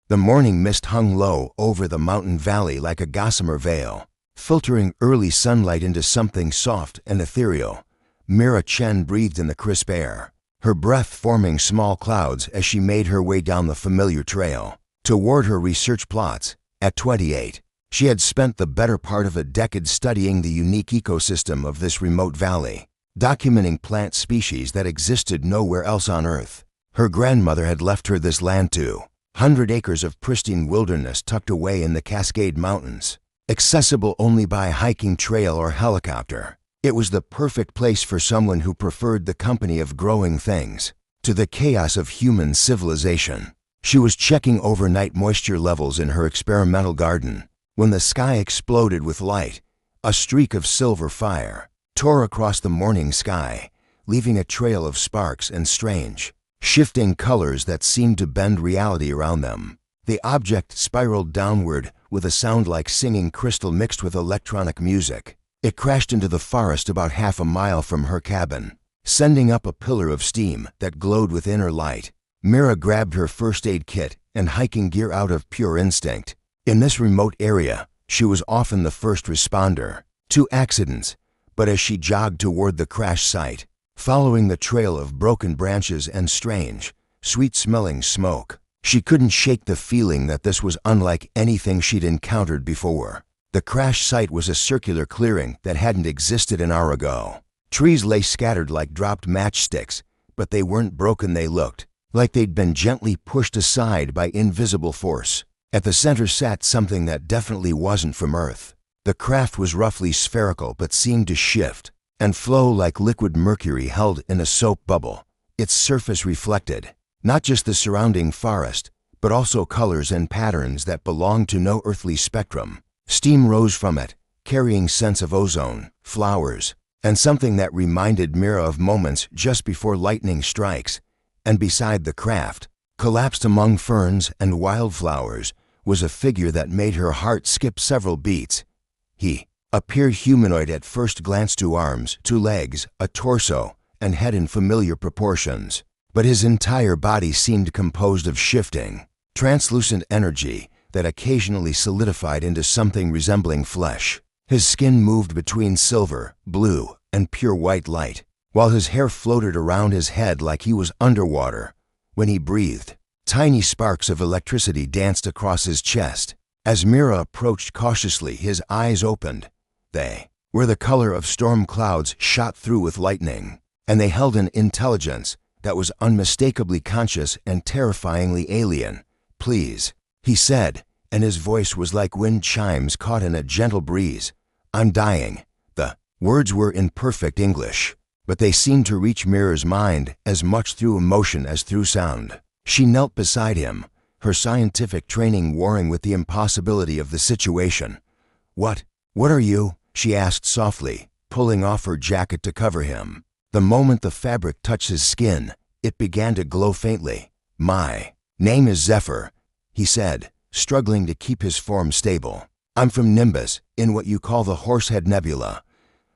The morning mist hung low over the mountain valley like a gossamer veil, filtering early sunlight into something soft and ethereal. Mira Chen breathed in the crisp air, her breath forming small clouds as she made her way down the familiar trail toward her research plots. At 28, she had spent the better part of a decade studying the unique ecosystem of this remote valley, documenting plant species that existed nowhere else on Earth. Her grandmother had left her this land too, 100 acres of pristine wilderness tucked away in the Cascade Mountains, accessible only by hiking trail or helicopter. It was the perfect place for someone who preferred the company of growing things to the chaos of human civilization. She was checking overnight moisture levels in her experimental garden when the sky exploded with light. A streak of silver fire tore across the morning sky, leaving a trail of sparks and strange, shifting colors that seemed to bend reality around them. The object spiraled downward with a sound like singing crystal mixed with electronic music. It crashed into the forest about half a mile from her cabin, sending up a pillar of steam that glowed with inner light. Mira grabbed her first aid kit and hiking gear out of pure instinct. In this remote area, she was often the first responder to accidents, but as she jogged toward the crash site, following the trail of broken branches and strange, sweet-smelling smoke, she couldn't shake the feeling that this was unlike anything she'd encountered before. The crash site was a circular clearing that hadn't existed an hour ago. Trees lay scattered like dropped matchsticks, but they weren't broken. They looked like they'd been gently pushed aside by invisible force. At the center sat something that definitely wasn't from Earth. The craft was roughly spherical but seemed to shift and flow like liquid mercury held in a soap bubble. Its surface reflected not just the surrounding forest, but also colors and patterns that belonged to no earthly spectrum. Steam rose from it, carrying scents of ozone, flowers, and something that reminded Mira of moments just before lightning strikes. And beside the craft, collapsed among ferns and wildflowers, was a figure that made her heart skip several beats. He appeared humanoid at first glance, 2 arms, 2 legs, a torso, and head in familiar proportions. But his entire body seemed composed of shifting, translucent energy that occasionally solidified into something resembling flesh. His skin moved between silver, blue, and pure white light, while his hair floated around his head like he was underwater. When he breathed, tiny sparks of electricity danced across his chest. As Mira approached cautiously, his eyes opened. They were the color of storm clouds shot through with lightning, and they held an intelligence that was unmistakably conscious and terrifyingly alien. "Please," he said, and his voice was like wind chimes caught in a gentle breeze. "I'm dying." The words were in perfect English, but they seemed to reach Mira's mind as much through emotion as through sound. She knelt beside him, her scientific training warring with the impossibility of the situation. What are you?" she asked softly, pulling off her jacket to cover him. The moment the fabric touched his skin, it began to glow faintly. "My name is Zephyr," he said, struggling to keep his form stable. "I'm from Nimbus, in what you call the Horsehead Nebula.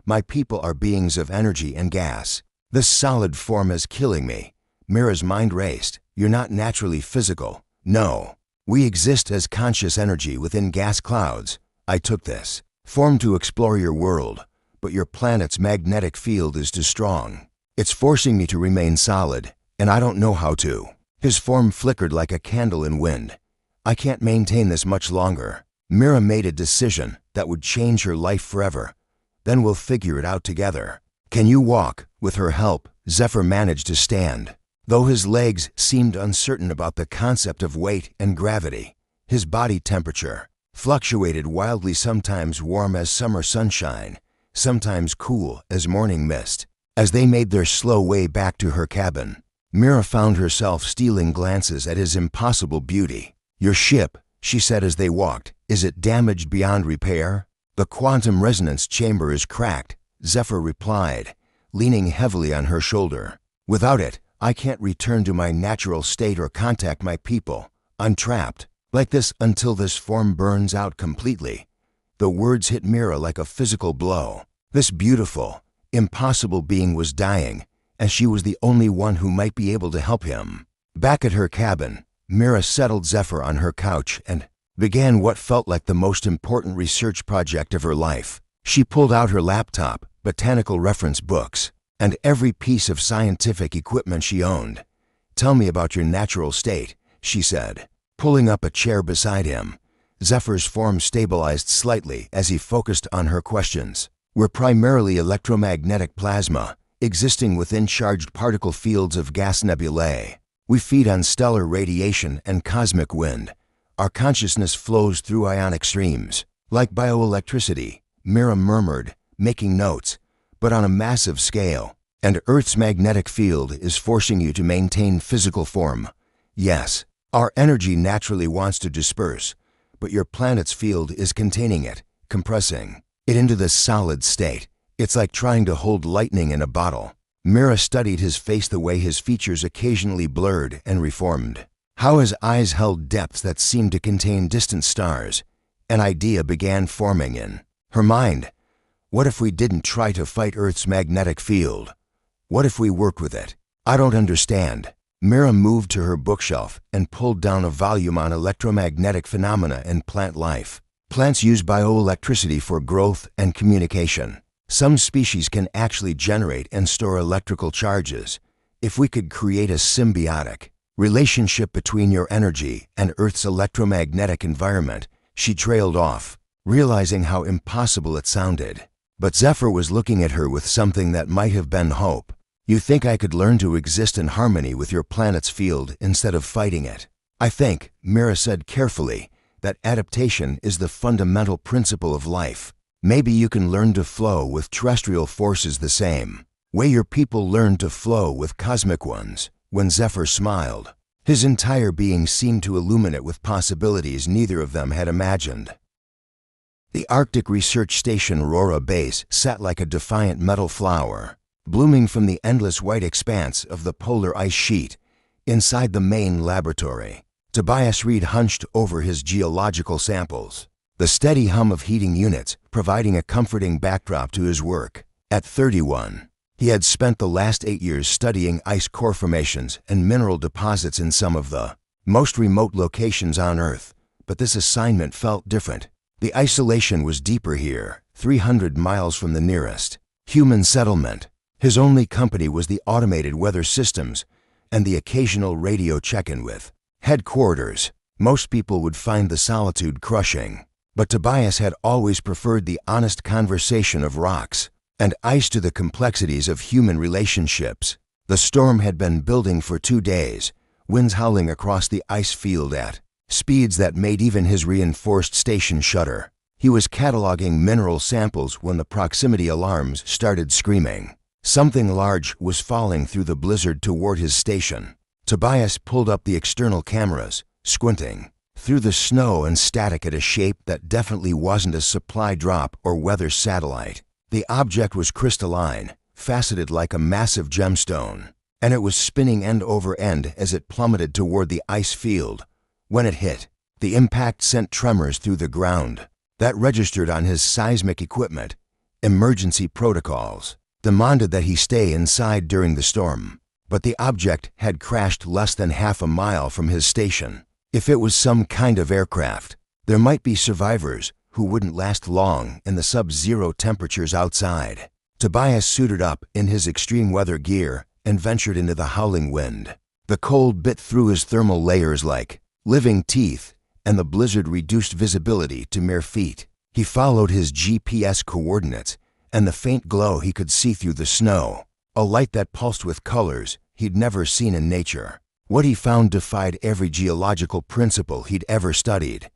My people are beings of energy and gas. This solid form is killing me." Mira's mind raced. "You're not naturally physical." "No. We exist as conscious energy within gas clouds. I took this form to explore your world, but your planet's magnetic field is too strong. It's forcing me to remain solid, and I don't know how to." His form flickered like a candle in wind. "I can't maintain this much longer." Mira made a decision that would change her life forever. "Then we'll figure it out together." "Can you walk?" With her help, Zephyr managed to stand, though his legs seemed uncertain about the concept of weight and gravity. His body temperature fluctuated wildly, sometimes warm as summer sunshine, sometimes cool as morning mist. As they made their slow way back to her cabin, Mira found herself stealing glances at his impossible beauty. "Your ship," she said as they walked, "is it damaged beyond repair?" "The quantum resonance chamber is cracked," Zephyr replied, leaning heavily on her shoulder. "Without it, I can't return to my natural state or contact my people. I'm trapped like this until this form burns out completely." The words hit Mira like a physical blow. This beautiful, impossible being was dying, and she was the only one who might be able to help him. Back at her cabin, Mira settled Zephyr on her couch and began what felt like the most important research project of her life. She pulled out her laptop, botanical reference books, and every piece of scientific equipment she owned. "Tell me about your natural state," she said, pulling up a chair beside him. Zephyr's form stabilized slightly as he focused on her questions. "We're primarily electromagnetic plasma, existing within charged particle fields of gas nebulae. We feed on stellar radiation and cosmic wind. Our consciousness flows through ionic streams, like bioelectricity," Mira murmured, making notes, "but on a massive scale. And Earth's magnetic field is forcing you to maintain physical form. Yes, our energy naturally wants to disperse, but your planet's field is containing it, compressing it into this solid state. It's like trying to hold lightning in a bottle." Mira studied his face the way his features occasionally blurred and reformed. How his eyes held depths that seemed to contain distant stars. An idea began forming in her mind. What if we didn't try to fight Earth's magnetic field? What if we worked with it? "I don't understand." Mira moved to her bookshelf and pulled down a volume on electromagnetic phenomena and plant life. Plants use bioelectricity for growth and communication. Some species can actually generate and store electrical charges. If we could create a symbiotic relationship between your energy and Earth's electromagnetic environment, she trailed off, realizing how impossible it sounded. But Zephyr was looking at her with something that might have been hope. "You think I could learn to exist in harmony with your planet's field instead of fighting it?" "I think," Mira said carefully, "that adaptation is the fundamental principle of life. Maybe you can learn to flow with terrestrial forces the same way your people learned to flow with cosmic ones." When Zephyr smiled, his entire being seemed to illuminate with possibilities neither of them had imagined. The Arctic Research Station Aurora Base sat like a defiant metal flower, blooming from the endless white expanse of the polar ice sheet inside the main laboratory. Tobias Reed hunched over his geological samples, the steady hum of heating units providing a comforting backdrop to his work. At 31, he had spent the last 8 years studying ice core formations and mineral deposits in some of the most remote locations on Earth, but this assignment felt different. The isolation was deeper here, 300 miles from the nearest human settlement. His only company was the automated weather systems and the occasional radio check-in with headquarters. Most people would find the solitude crushing, but Tobias had always preferred the honest conversation of rocks and ice to the complexities of human relationships. The storm had been building for 2 days, winds howling across the ice field at speeds that made even his reinforced station shudder. He was cataloging mineral samples when the proximity alarms started screaming. Something large was falling through the blizzard toward his station. Tobias pulled up the external cameras, squinting through the snow and static at a shape that definitely wasn't a supply drop or weather satellite. The object was crystalline, faceted like a massive gemstone, and it was spinning end over end as it plummeted toward the ice field. When it hit, the impact sent tremors through the ground. That registered on his seismic equipment. Emergency protocols demanded that he stay inside during the storm, but the object had crashed less than half a mile from his station. If it was some kind of aircraft, there might be survivors who wouldn't last long in the sub-zero temperatures outside. Tobias suited up in his extreme weather gear and ventured into the howling wind. The cold bit through his thermal layers like living teeth, and the blizzard reduced visibility to mere feet. He followed his GPS coordinates and the faint glow he could see through the snow, a light that pulsed with colors he'd never seen in nature. What he found defied every geological principle he'd ever studied.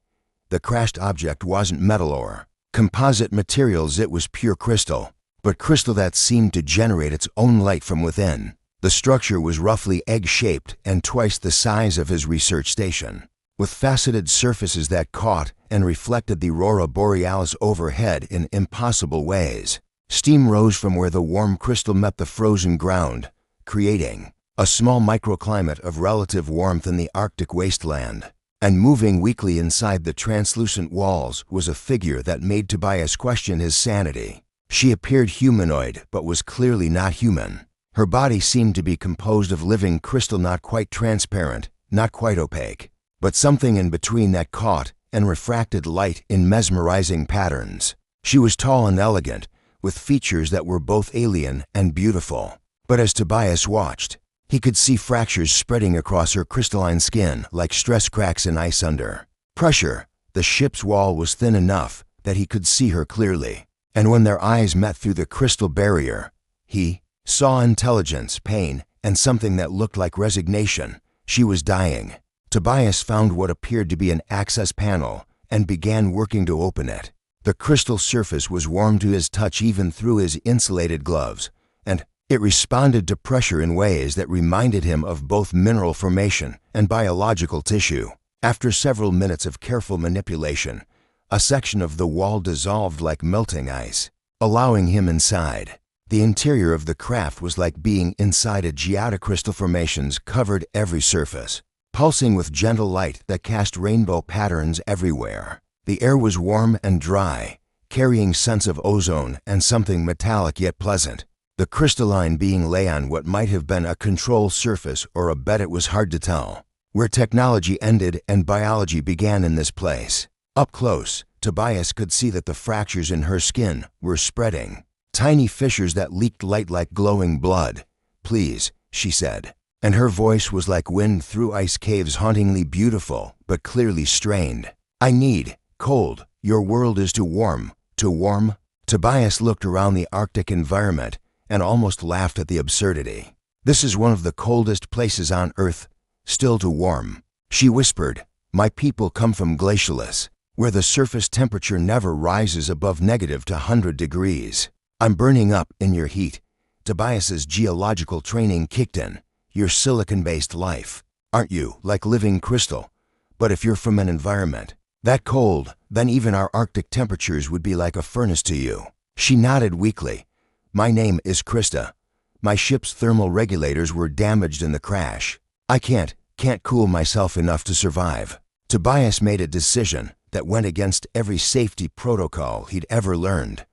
The crashed object wasn't metal or composite materials, it was pure crystal, but crystal that seemed to generate its own light from within. The structure was roughly egg-shaped and twice the size of his research station, with faceted surfaces that caught and reflected the aurora borealis overhead in impossible ways. Steam rose from where the warm crystal met the frozen ground, creating a small microclimate of relative warmth in the Arctic wasteland. And moving weakly inside the translucent walls was a figure that made Tobias question his sanity. She appeared humanoid but was clearly not human. Her body seemed to be composed of living crystal, not quite transparent, not quite opaque, but something in between that caught and refracted light in mesmerizing patterns. She was tall and elegant, with features that were both alien and beautiful. But as Tobias watched, he could see fractures spreading across her crystalline skin like stress cracks in ice under pressure. The ship's wall was thin enough that he could see her clearly, and when their eyes met through the crystal barrier, he saw intelligence, pain, and something that looked like resignation. She was dying. Tobias found what appeared to be an access panel and began working to open it. The crystal surface was warm to his touch even through his insulated gloves, and it responded to pressure in ways that reminded him of both mineral formation and biological tissue. After several minutes of careful manipulation, a section of the wall dissolved like melting ice, allowing him inside. The interior of the craft was like being inside a geodicrystal formations covered every surface, pulsing with gentle light that cast rainbow patterns everywhere. The air was warm and dry, carrying scents of ozone and something metallic yet pleasant. The crystalline being lay on what might have been a control surface or a bed. It was hard to tell where technology ended and biology began in this place. Up close, Tobias could see that the fractures in her skin were spreading, tiny fissures that leaked light like glowing blood. "Please," she said, and her voice was like wind through ice caves, hauntingly beautiful but clearly strained. "I need cold. Your world is too warm." Too warm? Tobias looked around the Arctic environment and almost laughed at the absurdity. "This is one of the coldest places on Earth. Still too warm." She whispered, "My people come from glacialis, where the surface temperature never rises above negative to 100 degrees. I'm burning up in your heat." Tobias's geological training kicked in. "You're silicon-based life, aren't you, like living crystal? But if you're from an environment that cold, then even our Arctic temperatures would be like a furnace to you." She nodded weakly. "My name is Krista. My ship's thermal regulators were damaged in the crash. I can't cool myself enough to survive." Tobias made a decision that went against every safety protocol he'd ever learned.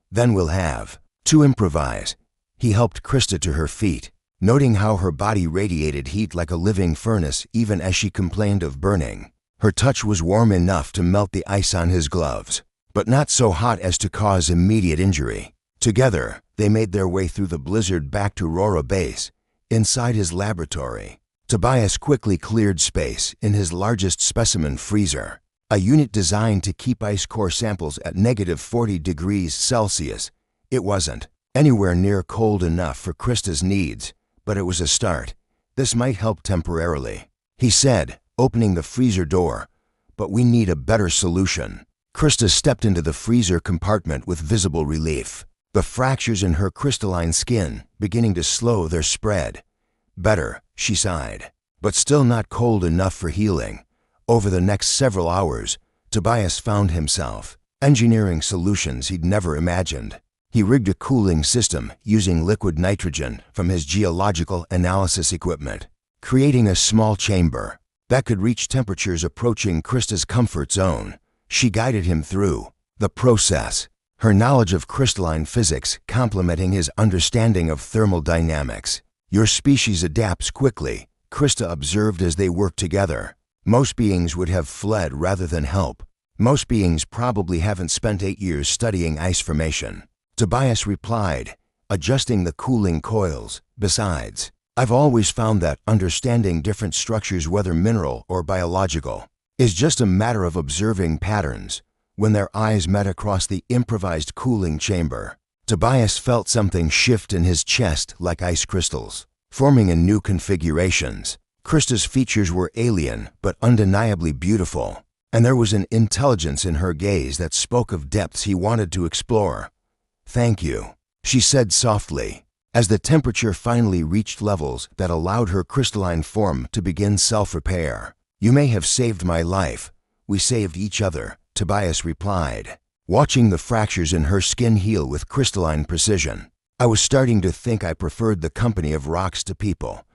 "Then we'll have to improvise." He helped Krista to her feet, noting how her body radiated heat like a living furnace even as she complained of burning. Her touch was warm enough to melt the ice on his gloves, but not so hot as to cause immediate injury. Together, they made their way through the blizzard back to Rora Base. Inside his laboratory, Tobias quickly cleared space in his largest specimen freezer, a unit designed to keep ice core samples at negative 40 degrees Celsius. It wasn't anywhere near cold enough for Krista's needs, but it was a start. "This might help temporarily," he said, opening the freezer door, "but we need a better solution." Krista stepped into the freezer compartment with visible relief, the fractures in her crystalline skin beginning to slow their spread. "Better," she sighed, "but still not cold enough for healing." Over the next several hours, Tobias found himself engineering solutions he'd never imagined. He rigged a cooling system using liquid nitrogen from his geological analysis equipment, creating a small chamber that could reach temperatures approaching Krista's comfort zone. She guided him through the process, her knowledge of crystalline physics complementing his understanding of thermal dynamics. "Your species adapts quickly," Krista observed as they worked together. "Most beings would have fled rather than help. Most beings probably haven't spent 8 years studying ice formation." Tobias replied, adjusting the cooling coils. "Besides, I've always found that understanding different structures, whether mineral or biological, is just a matter of observing patterns." When their eyes met across the improvised cooling chamber, Tobias felt something shift in his chest like ice crystals, forming in new configurations. Krista's features were alien but undeniably beautiful, and there was an intelligence in her gaze that spoke of depths he wanted to explore. "Thank you," she said softly, as the temperature finally reached levels that allowed her crystalline form to begin self-repair. "You may have saved my life. We saved each other," Tobias replied, watching the fractures in her skin heal with crystalline precision. "I was starting to think I preferred the company of rocks to people,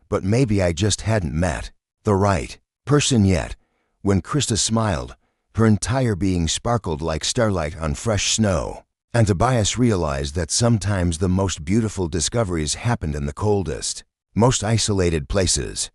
but maybe I just hadn't met the right person yet." When Krista smiled, her entire being sparkled like starlight on fresh snow, and Tobias realized that sometimes the most beautiful discoveries happened in the coldest, most isolated places.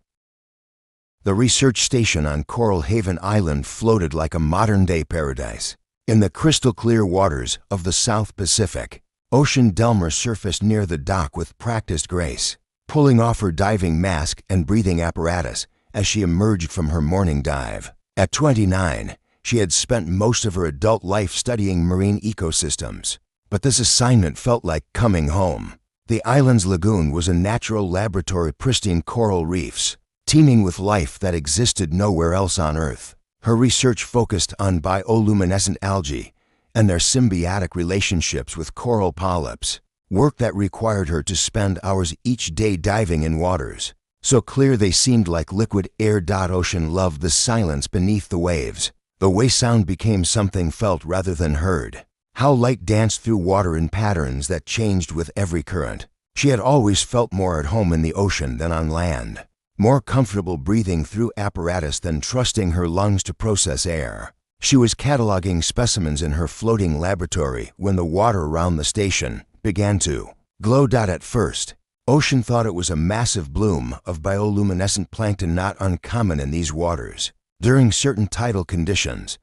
The research station on Coral Haven Island floated like a modern-day paradise. In the crystal-clear waters of the South Pacific, Ocean Delmer surfaced near the dock with practiced grace, pulling off her diving mask and breathing apparatus as she emerged from her morning dive. At 29, she had spent most of her adult life studying marine ecosystems, but this assignment felt like coming home. The island's lagoon was a natural laboratory, pristine coral reefs, teeming with life that existed nowhere else on Earth. Her research focused on bioluminescent algae and their symbiotic relationships with coral polyps, work that required her to spend hours each day diving in waters so clear they seemed like liquid air. Ocean loved the silence beneath the waves. The way sound became something felt rather than heard. How light danced through water in patterns that changed with every current. She had always felt more at home in the ocean than on land, more comfortable breathing through apparatus than trusting her lungs to process air. She was cataloging specimens in her floating laboratory when the water around the station began to glow. At first, Ocean thought it was a massive bloom of bioluminescent plankton, not uncommon in these waters during certain tidal conditions,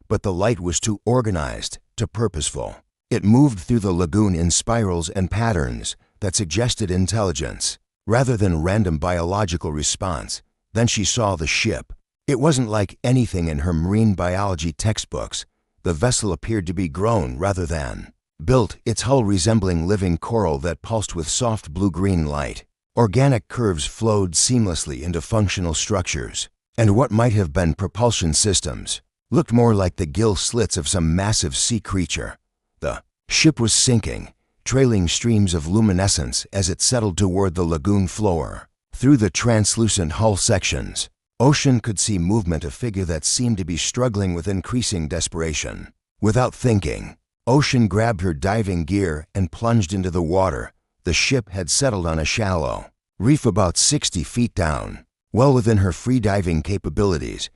but the light was too organized, too purposeful. It moved through the lagoon in spirals and patterns that suggested intelligence rather than random biological response. Then she saw the ship. It wasn't like anything in her marine biology textbooks. The vessel appeared to be grown rather than built, its hull resembling living coral that pulsed with soft blue-green light. Organic curves flowed seamlessly into functional structures, and what might have been propulsion systems looked more like the gill slits of some massive sea creature. The ship was sinking, trailing streams of luminescence as it settled toward the lagoon floor. Through the translucent hull sections, Ocean could see movement, a figure that seemed to be struggling with increasing desperation. Without thinking, Ocean grabbed her diving gear and plunged into the water. The ship had settled on a shallow reef about 60 feet down, well within her free diving capabilities,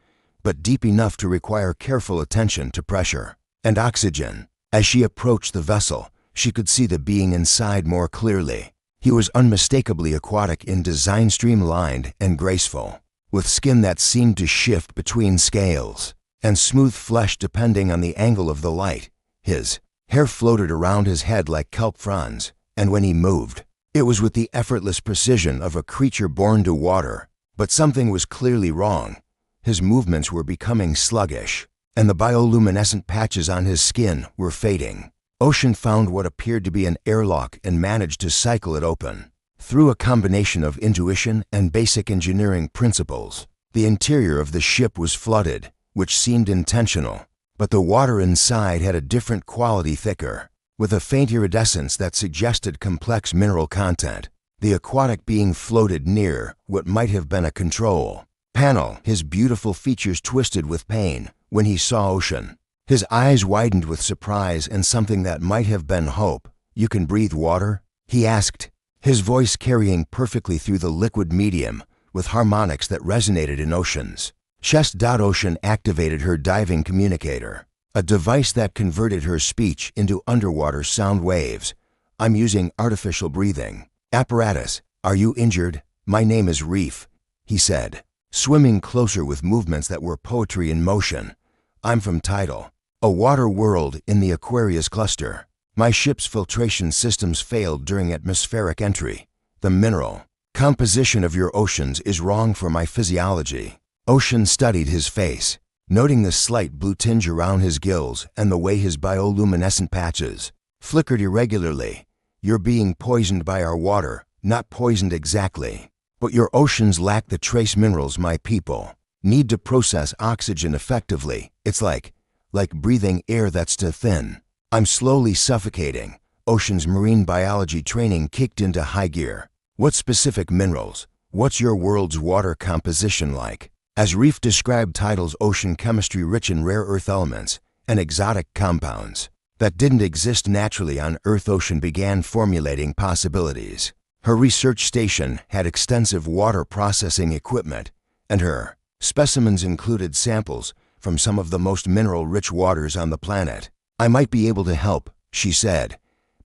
but deep enough to require careful attention to pressure and oxygen. As she approached the vessel, she could see the being inside more clearly. He was unmistakably aquatic in design, streamlined and graceful, with skin that seemed to shift between scales, and smooth flesh depending on the angle of the light. His hair floated around his head like kelp fronds, and when he moved, it was with the effortless precision of a creature born to water. But something was clearly wrong. His movements were becoming sluggish, and the bioluminescent patches on his skin were fading. Ocean found what appeared to be an airlock and managed to cycle it open. Through a combination of intuition and basic engineering principles, the interior of the ship was flooded, which seemed intentional. But the water inside had a different quality, thicker, with a faint iridescence that suggested complex mineral content. The aquatic being floated near what might have been a control panel, his beautiful features twisted with pain when he saw Ocean. His eyes widened with surprise and something that might have been hope. "You can breathe water?" he asked, his voice carrying perfectly through the liquid medium with harmonics that resonated in Ocean's chest. Ocean activated her diving communicator, a device that converted her speech into underwater sound waves. "I'm using artificial breathing apparatus. Are you injured?" "My name is Reef," he said, swimming closer with movements that were poetry in motion. "I'm from Tidal, a water world in the Aquarius cluster. My ship's filtration systems failed during atmospheric entry. The mineral composition of your oceans is wrong for my physiology." Ocean studied his face, noting the slight blue tinge around his gills and the way his bioluminescent patches flickered irregularly. "You're being poisoned by our water." "Not poisoned exactly, but your oceans lack the trace minerals my people need to process oxygen effectively. It's like breathing air that's too thin. I'm slowly suffocating." Ocean's marine biology training kicked into high gear. "What specific minerals? What's your world's water composition like?" As Reef described Tidal's ocean chemistry, rich in rare earth elements and exotic compounds that didn't exist naturally on Earth, Ocean began formulating possibilities. Her research station had extensive water processing equipment, and her specimens included samples from some of the most mineral-rich waters on the planet. "I might be able to help," she said,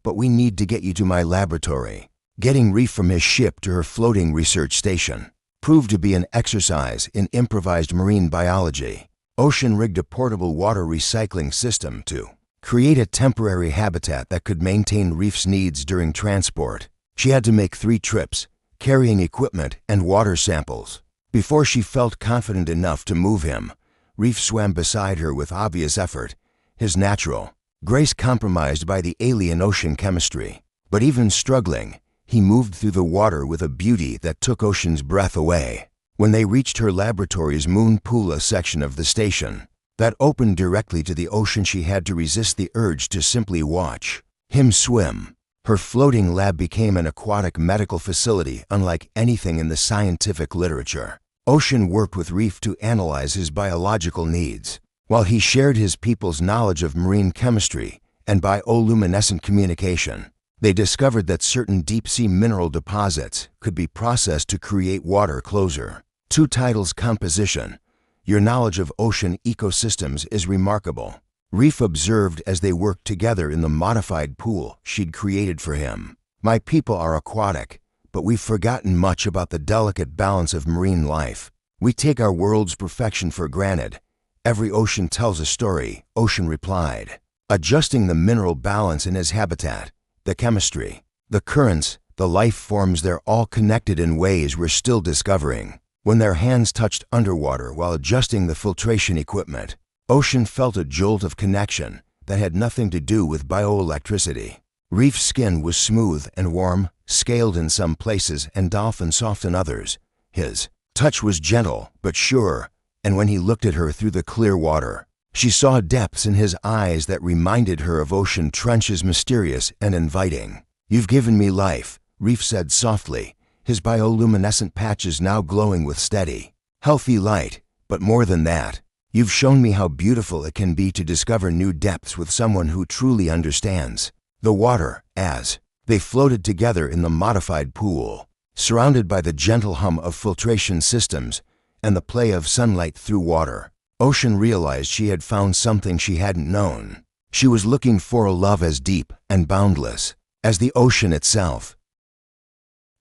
"but we need to get you to my laboratory." Getting Reef from his ship to her floating research station proved to be an exercise in improvised marine biology. Ocean rigged a portable water recycling system to create a temporary habitat that could maintain Reef's needs during transport. She had to make 3 trips, carrying equipment and water samples. Before she felt confident enough to move him, Reef swam beside her with obvious effort, his natural grace compromised by the alien ocean chemistry. But even struggling, he moved through the water with a beauty that took Ocean's breath away. When they reached her laboratory's Moon Pula section of the station, that opened directly to the ocean, she had to resist the urge to simply watch him swim. Her floating lab became an aquatic medical facility unlike anything in the scientific literature. Ocean worked with Reef to analyze his biological needs, while he shared his people's knowledge of marine chemistry and bioluminescent communication. They discovered that certain deep-sea mineral deposits could be processed to create water closure. 2 titles composition. Your knowledge of ocean ecosystems is remarkable. Reef observed as they worked together in the modified pool she'd created for him. My people are aquatic, but we've forgotten much about the delicate balance of marine life. We take our world's perfection for granted. Every ocean tells a story, Ocean replied. Adjusting the mineral balance in his habitat, the chemistry, the currents, the life forms, they're all connected in ways we're still discovering. When their hands touched underwater while adjusting the filtration equipment, Ocean felt a jolt of connection that had nothing to do with bioelectricity. Reef's skin was smooth and warm, scaled in some places and dolphin-soft in others. His touch was gentle but sure, and when he looked at her through the clear water, she saw depths in his eyes that reminded her of ocean trenches, mysterious and inviting. You've given me life, Reef said softly, his bioluminescent patches now glowing with steady, healthy light. But more than that, you've shown me how beautiful it can be to discover new depths with someone who truly understands the water. As they floated together in the modified pool, surrounded by the gentle hum of filtration systems and the play of sunlight through water, Ocean realized she had found something she hadn't known. She was looking for a love as deep and boundless as the ocean itself.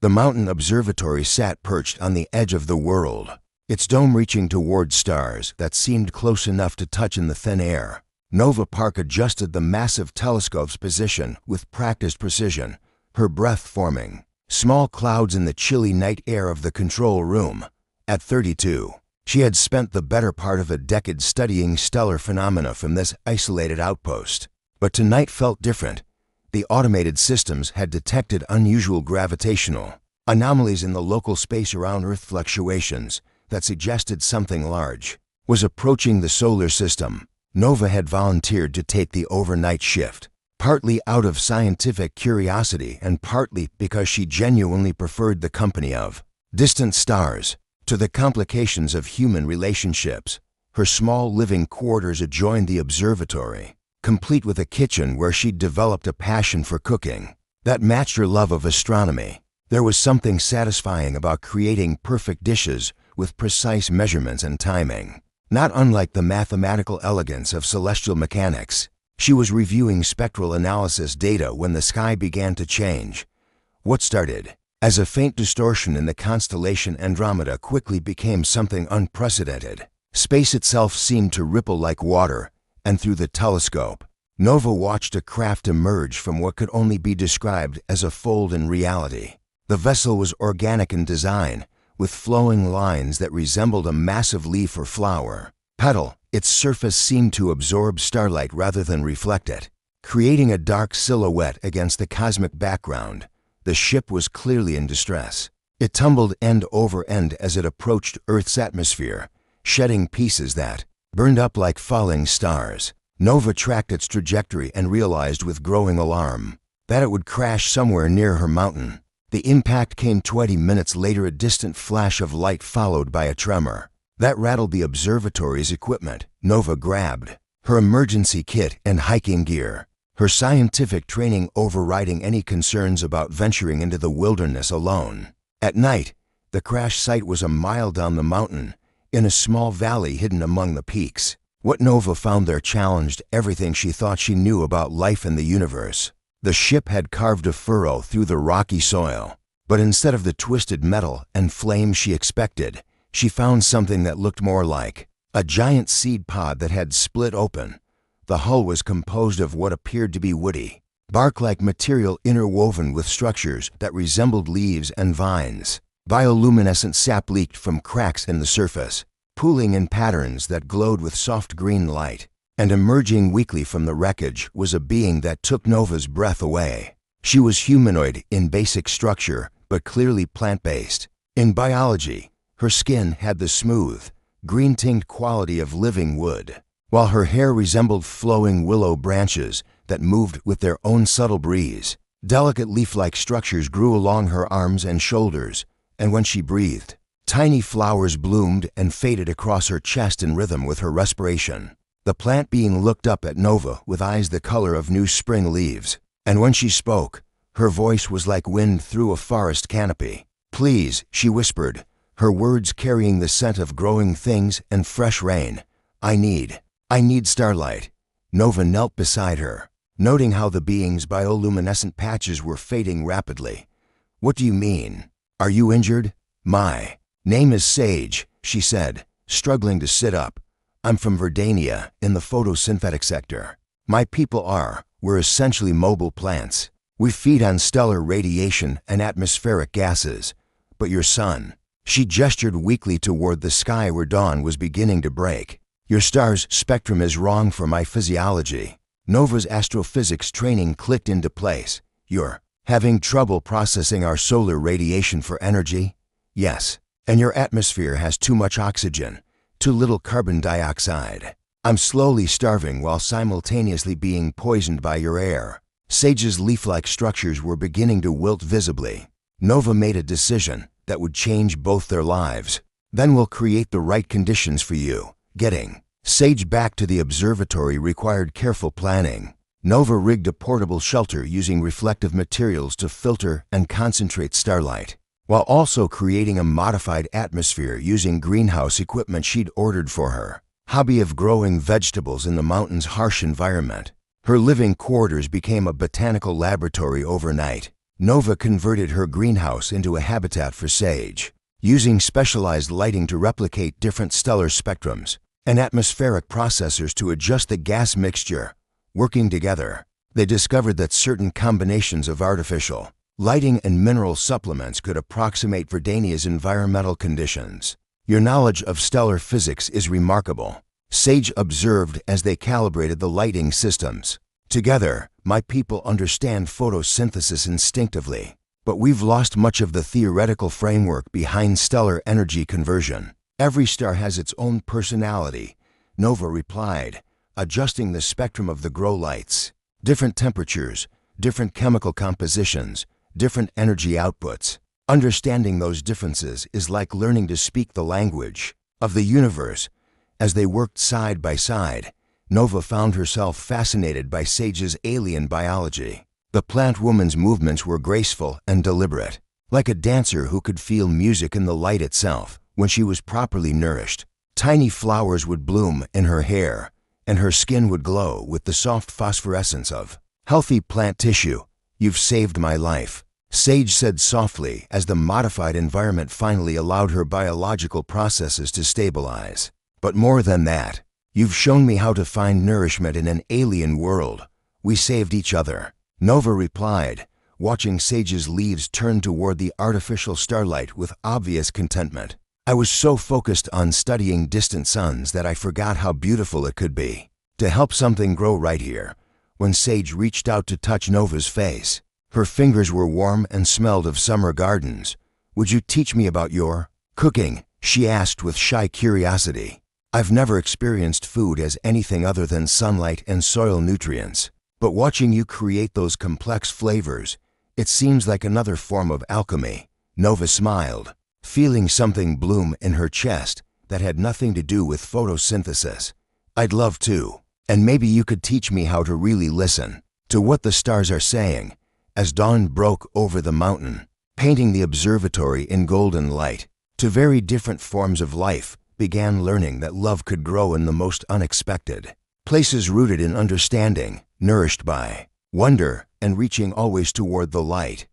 The mountain observatory sat perched on the edge of the world, its dome reaching toward stars that seemed close enough to touch in the thin air. Nova Park adjusted the massive telescope's position with practiced precision, her breath forming small clouds in the chilly night air of the control room. At 32, she had spent the better part of a decade studying stellar phenomena from this isolated outpost. But tonight felt different. The automated systems had detected unusual gravitational anomalies in the local space around Earth, fluctuations that suggested something large was approaching the solar system. Nova had volunteered to take the overnight shift, partly out of scientific curiosity and partly because she genuinely preferred the company of distant stars to the complications of human relationships. Her small living quarters adjoined the observatory, complete with a kitchen where she'd developed a passion for cooking that matched her love of astronomy. There was something satisfying about creating perfect dishes with precise measurements and timing. Not unlike the mathematical elegance of celestial mechanics, she was reviewing spectral analysis data when the sky began to change. What started as a faint distortion in the constellation Andromeda quickly became something unprecedented. Space itself seemed to ripple like water, and through the telescope, Nova watched a craft emerge from what could only be described as a fold in reality. The vessel was organic in design, with flowing lines that resembled a massive leaf or flower petal. Its surface seemed to absorb starlight rather than reflect it, creating a dark silhouette against the cosmic background. The ship was clearly in distress. It tumbled end over end as it approached Earth's atmosphere, shedding pieces that burned up like falling stars. Nova tracked its trajectory and realized with growing alarm that it would crash somewhere near her mountain. The impact came 20 minutes later, a distant flash of light followed by a tremor that rattled the observatory's equipment. Nova grabbed her emergency kit and hiking gear, her scientific training overriding any concerns about venturing into the wilderness alone. At night, the crash site was a mile down the mountain, in a small valley hidden among the peaks. What Nova found there challenged everything she thought she knew about life in the universe. The ship had carved a furrow through the rocky soil, But instead of the twisted metal and flame she expected, she found something that looked more like a giant seed pod that had split open. The hull was composed of what appeared to be woody, bark-like material interwoven with structures that resembled leaves and vines. Bioluminescent sap leaked from cracks in the surface, pooling in patterns that glowed with soft green light. And emerging weakly from the wreckage was a being that took Nova's breath away. She was humanoid in basic structure, but clearly plant-based. In biology, her skin had the smooth, green-tinged quality of living wood, while her hair resembled flowing willow branches that moved with their own subtle breeze. Delicate leaf-like structures grew along her arms and shoulders, and when she breathed, tiny flowers bloomed and faded across her chest in rhythm with her respiration. The plant being looked up at Nova with eyes the color of new spring leaves, and when she spoke, her voice was like wind through a forest canopy. "Please," she whispered, her words carrying the scent of growing things and fresh rain. I need starlight." Nova knelt beside her, noting how the being's bioluminescent patches were fading rapidly. "What do you mean? Are you injured?" "My name is Sage," she said, struggling to sit up. "I'm from Verdania, in the photosynthetic sector. My people we're essentially mobile plants. We feed on stellar radiation and atmospheric gases. But your sun," she gestured weakly toward the sky where dawn was beginning to break. "Your star's spectrum is wrong for my physiology." Nova's astrophysics training clicked into place. "You're having trouble processing our solar radiation for energy?" "Yes. And your atmosphere has too much oxygen, too little carbon dioxide. I'm slowly starving while simultaneously being poisoned by your air." Sage's leaf-like structures were beginning to wilt visibly. Nova made a decision that would change both their lives. "Then we'll create the right conditions for you." Getting Sage back to the observatory required careful planning. Nova rigged a portable shelter using reflective materials to filter and concentrate starlight, while also creating a modified atmosphere using greenhouse equipment she'd ordered for her hobby of growing vegetables in the mountain's harsh environment. Her living quarters became a botanical laboratory overnight. Nova converted her greenhouse into a habitat for Sage, using specialized lighting to replicate different stellar spectrums and atmospheric processors to adjust the gas mixture. Working together, they discovered that certain combinations of artificial lighting and mineral supplements could approximate Verdania's environmental conditions. "Your knowledge of stellar physics is remarkable," Sage observed as they calibrated the lighting systems. "Together, my people understand photosynthesis instinctively, but we've lost much of the theoretical framework behind stellar energy conversion." "Every star has its own personality," Nova replied, adjusting the spectrum of the grow lights. "Different temperatures, different chemical compositions, different energy outputs. Understanding those differences is like learning to speak the language of the universe." As they worked side by side, Nova found herself fascinated by Sage's alien biology. The plant woman's movements were graceful and deliberate, like a dancer who could feel music in the light itself. When she was properly nourished, tiny flowers would bloom in her hair, and her skin would glow with the soft phosphorescence of healthy plant tissue. "You've saved my life," Sage said softly as the modified environment finally allowed her biological processes to stabilize. "But more than that, you've shown me how to find nourishment in an alien world. We saved each other," Nova replied, watching Sage's leaves turn toward the artificial starlight with obvious contentment. "I was so focused on studying distant suns that I forgot how beautiful it could be to help something grow right here." When Sage reached out to touch Nova's face, her fingers were warm and smelled of summer gardens. "Would you teach me about your cooking?" she asked with shy curiosity. "I've never experienced food as anything other than sunlight and soil nutrients, but watching you create those complex flavors, it seems like another form of alchemy." Nova smiled, feeling something bloom in her chest that had nothing to do with photosynthesis. "I'd love to, and maybe you could teach me how to really listen to what the stars are saying." As dawn broke over the mountain, painting the observatory in golden light, two very different forms of life began learning that love could grow in the most unexpected places, rooted in understanding, nourished by wonder, and reaching always toward the light.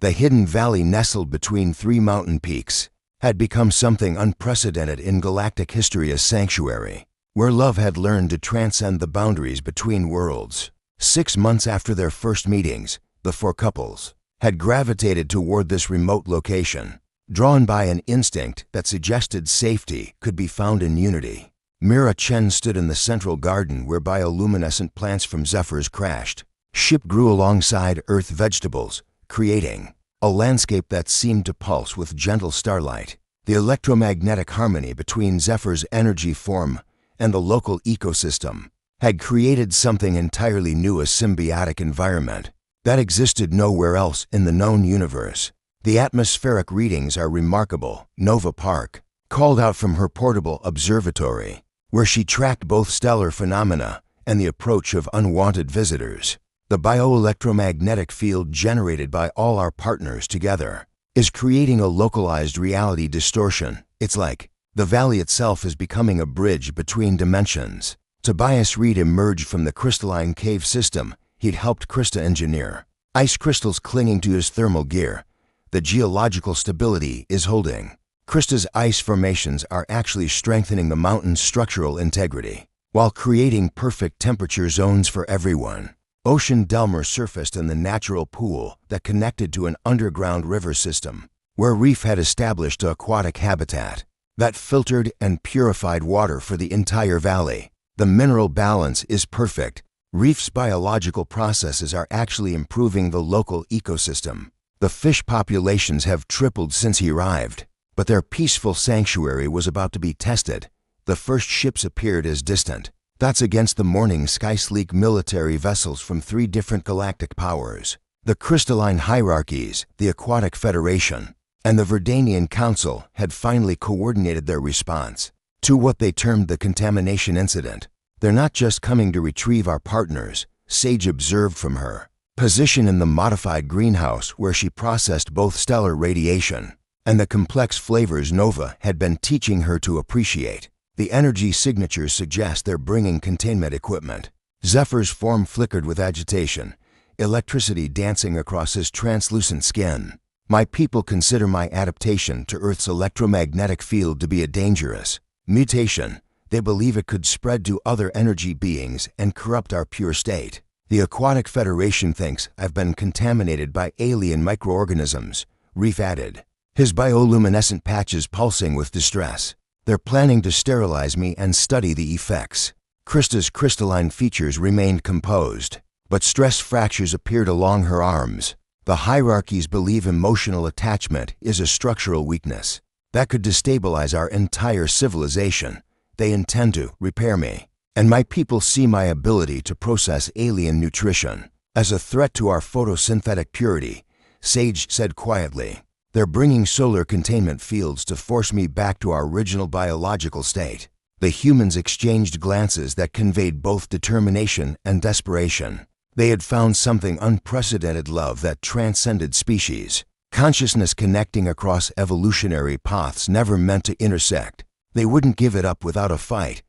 The hidden valley nestled between three mountain peaks had become something unprecedented in galactic history, a sanctuary where love had learned to transcend the boundaries between worlds. 6 months after their first meetings, the four couples had gravitated toward this remote location, drawn by an instinct that suggested safety could be found in unity. Mira Chen stood in the central garden where bioluminescent plants from Zephyrs crashed. Ship grew alongside Earth vegetables, creating a landscape that seemed to pulse with gentle starlight. The electromagnetic harmony between Zephyr's energy form and the local ecosystem had created something entirely new, a symbiotic environment that existed nowhere else in the known universe. The atmospheric readings are remarkable, Nova Park called out from her portable observatory, where she tracked both stellar phenomena and the approach of unwanted visitors. The bioelectromagnetic field generated by all our partners together is creating a localized reality distortion. It's like the valley itself is becoming a bridge between dimensions. Tobias Reed emerged from the crystalline cave system he'd helped Krista engineer. Ice crystals clinging to his thermal gear. The geological stability is holding. Krista's ice formations are actually strengthening the mountain's structural integrity, while creating perfect temperature zones for everyone. Ocean Delmer surfaced in the natural pool that connected to an underground river system, where Reef had established an aquatic habitat that filtered and purified water for the entire valley. The mineral balance is perfect. Reef's biological processes are actually improving the local ecosystem. The fish populations have tripled since he arrived, but their peaceful sanctuary was about to be tested. The first ships appeared as distant. That's against the morning sky, sleek military vessels from 3 different galactic powers. The crystalline hierarchies, the Aquatic Federation, and the Verdanian Council had finally coordinated their response to what they termed the contamination incident. They're not just coming to retrieve our partners, Sage observed from her position in the modified greenhouse where she processed both stellar radiation and the complex flavors Nova had been teaching her to appreciate. The energy signatures suggest they're bringing containment equipment. Zephyr's form flickered with agitation, electricity dancing across his translucent skin. My people consider my adaptation to Earth's electromagnetic field to be a dangerous mutation. They believe it could spread to other energy beings and corrupt our pure state. The Aquatic Federation thinks I've been contaminated by alien microorganisms, Reef added, his bioluminescent patches pulsing with distress. They're planning to sterilize me and study the effects. Krista's crystalline features remained composed, but stress fractures appeared along her arms. The hierarchies believe emotional attachment is a structural weakness that could destabilize our entire civilization. They intend to repair me, and my people see my ability to process alien nutrition as a threat to our photosynthetic purity, Sage said quietly. They're bringing solar containment fields to force me back to our original biological state. The humans exchanged glances that conveyed both determination and desperation. They had found something unprecedented, love that transcended species, consciousness connecting across evolutionary paths never meant to intersect. They wouldn't give it up without a fight.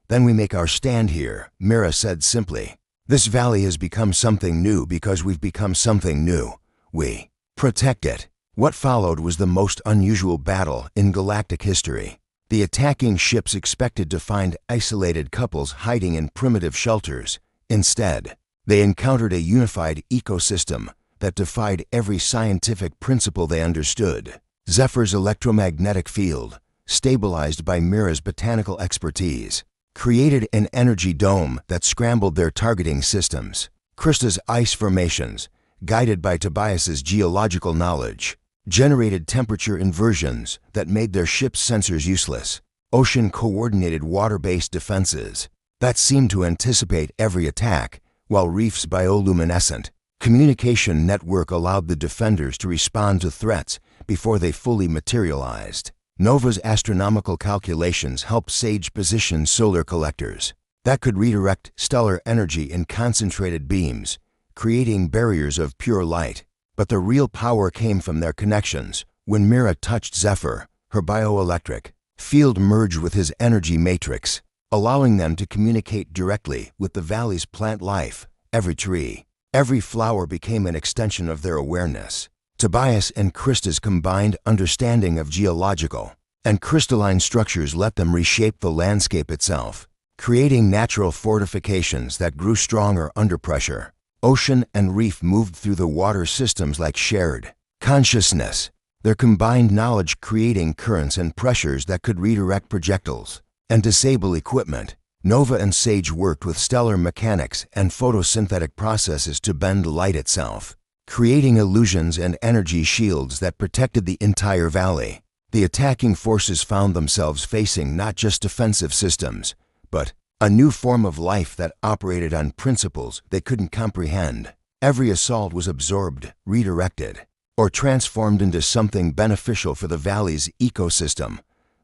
Then we make our stand here, Mira said simply. This valley has become something new because we've become something new. We protect it. What followed was the most unusual battle in galactic history. The attacking ships expected to find isolated couples hiding in primitive shelters. Instead, they encountered a unified ecosystem that defied every scientific principle they understood. Zephyr's electromagnetic field, stabilized by Mira's botanical expertise, created an energy dome that scrambled their targeting systems. Krista's ice formations, guided by Tobias's geological knowledge, generated temperature inversions that made their ship's sensors useless. Ocean coordinated water-based defenses that seemed to anticipate every attack, while Reef's bioluminescent communication network allowed the defenders to respond to threats before they fully materialized. Nova's astronomical calculations helped Sage position solar collectors that could redirect stellar energy in concentrated beams, creating barriers of pure light. But the real power came from their connections. When Mira touched Zephyr, her bioelectric field merged with his energy matrix, allowing them to communicate directly with the valley's plant life. Every tree, every flower became an extension of their awareness. Tobias and Krista's combined understanding of geological and crystalline structures let them reshape the landscape itself, creating natural fortifications that grew stronger under pressure. Ocean and reef moved through the water systems like shared consciousness, their combined knowledge creating currents and pressures that could redirect projectiles and disable equipment. Nova and Sage worked with stellar mechanics and photosynthetic processes to bend light itself, creating illusions and energy shields that protected the entire valley. The attacking forces found themselves facing not just defensive systems, but a new form of life that operated on principles they couldn't comprehend. Every assault was absorbed, redirected, or transformed into something beneficial for the valley's ecosystem.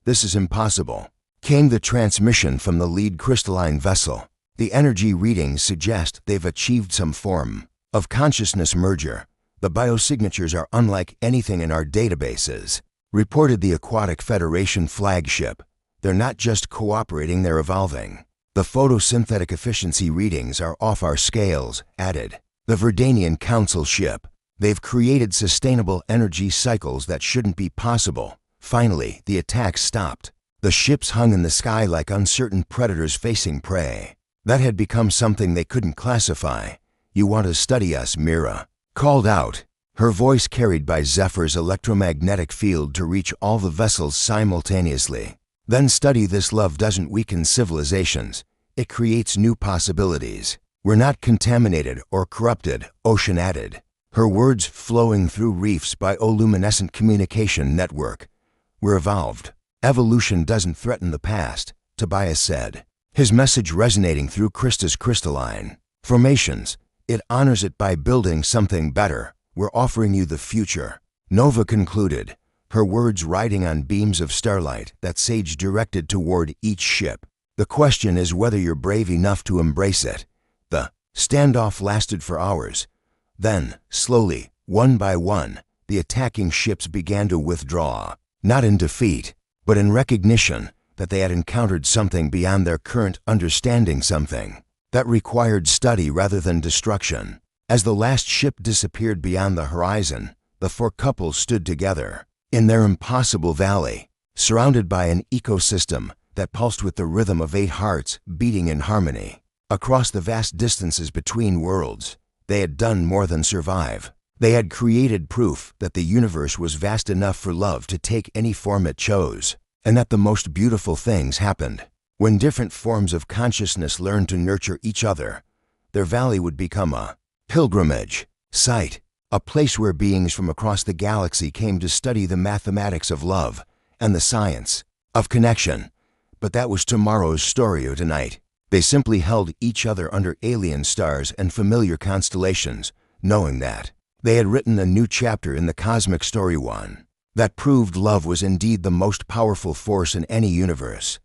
This is impossible. Came the transmission from the lead crystalline vessel. The energy readings suggest they've achieved some form of consciousness merger. The biosignatures are unlike anything in our databases, reported the Aquatic Federation flagship. They're not just cooperating, they're evolving. The photosynthetic efficiency readings are off our scales, added the Verdanian Council ship. They've created sustainable energy cycles that shouldn't be possible. Finally, the attack stopped. The ships hung in the sky like uncertain predators facing prey. That had become something they couldn't classify. "You want to study us," Mira called out, her voice carried by Zephyr's electromagnetic field to reach all the vessels simultaneously. "Then study this. Love doesn't weaken civilizations. It creates new possibilities. We're not contaminated or corrupted," Ocean added, her words flowing through reefs bioluminescent communication network. "We're evolved. Evolution doesn't threaten the past," Tobias said, his message resonating through Krista's crystalline formations. "It honors it by building something better. We're offering you the future," Nova concluded, her words riding on beams of starlight that Sage directed toward each ship. "The question is whether you're brave enough to embrace it." The standoff lasted for hours. Then, slowly, one by one, the attacking ships began to withdraw, not in defeat, but in recognition that they had encountered something beyond their current understanding, something that required study rather than destruction. As the last ship disappeared beyond the horizon, the four couples stood together in their impossible valley, surrounded by an ecosystem that pulsed with the rhythm of 8 hearts beating in harmony. Across the vast distances between worlds, they had done more than survive. They had created proof that the universe was vast enough for love to take any form it chose, and that the most beautiful things happened when different forms of consciousness learned to nurture each other. Their valley would become a pilgrimage site, a place where beings from across the galaxy came to study the mathematics of love and the science of connection. But that was tomorrow's story, or tonight. They simply held each other under alien stars and familiar constellations, knowing that they had written a new chapter in the cosmic story, one that proved love was indeed the most powerful force in any universe.